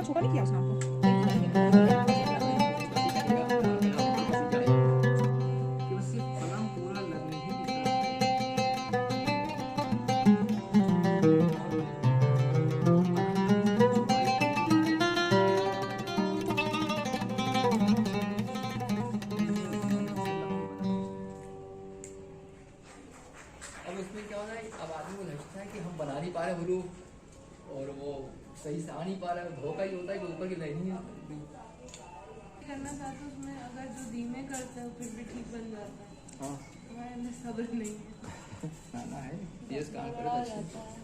छोटा नहीं किया उसने आपको? अब उसमें क्या होना है, अब आदमी को लगता है कि हम बना नहीं पा रहे हुरूफ और वो सही से आ नहीं पा रहा है, धोखा ही होता है कि ऊपर की लाइन ही करना चाहते उसमें अगर जो धीमे करते हो फिर भी ठीक बन जाता है। हाँ हमारे अंदर सब्र नहीं है। ना है, तेज काम करे तो अच्छी।